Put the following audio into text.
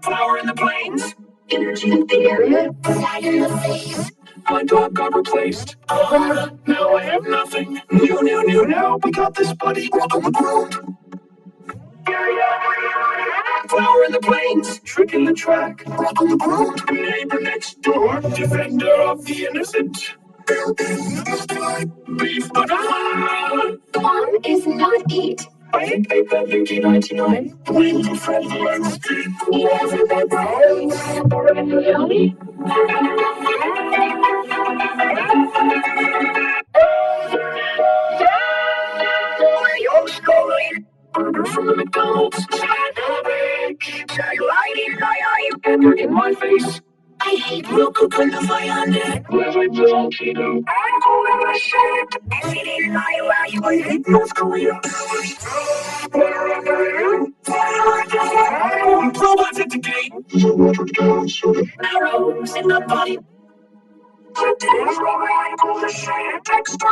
Flower in the plains. Energy in the area. Flag in the face. My dog got replaced. Now I have nothing. New. Now we got this buddy. Walk on the ground. Flower in the plains. Trick in the track. Walk on the ground. Neighbor next door. Defender of the innocent. Bear in the sky. Beef banana. One is not eat. I hate paper, Yuki 99. Winter friendly landscape. Yes, yummy. Your story. Burger from the McDonald's. Sandwich. Satellite in my eye. Pepper in my face. I hate real coconut on it. Living on keto. I'm going to shit. Acid in my eye. I hate North Korea. Robots at the gate. Arrows in the body. Today's robot equals a shit. Extra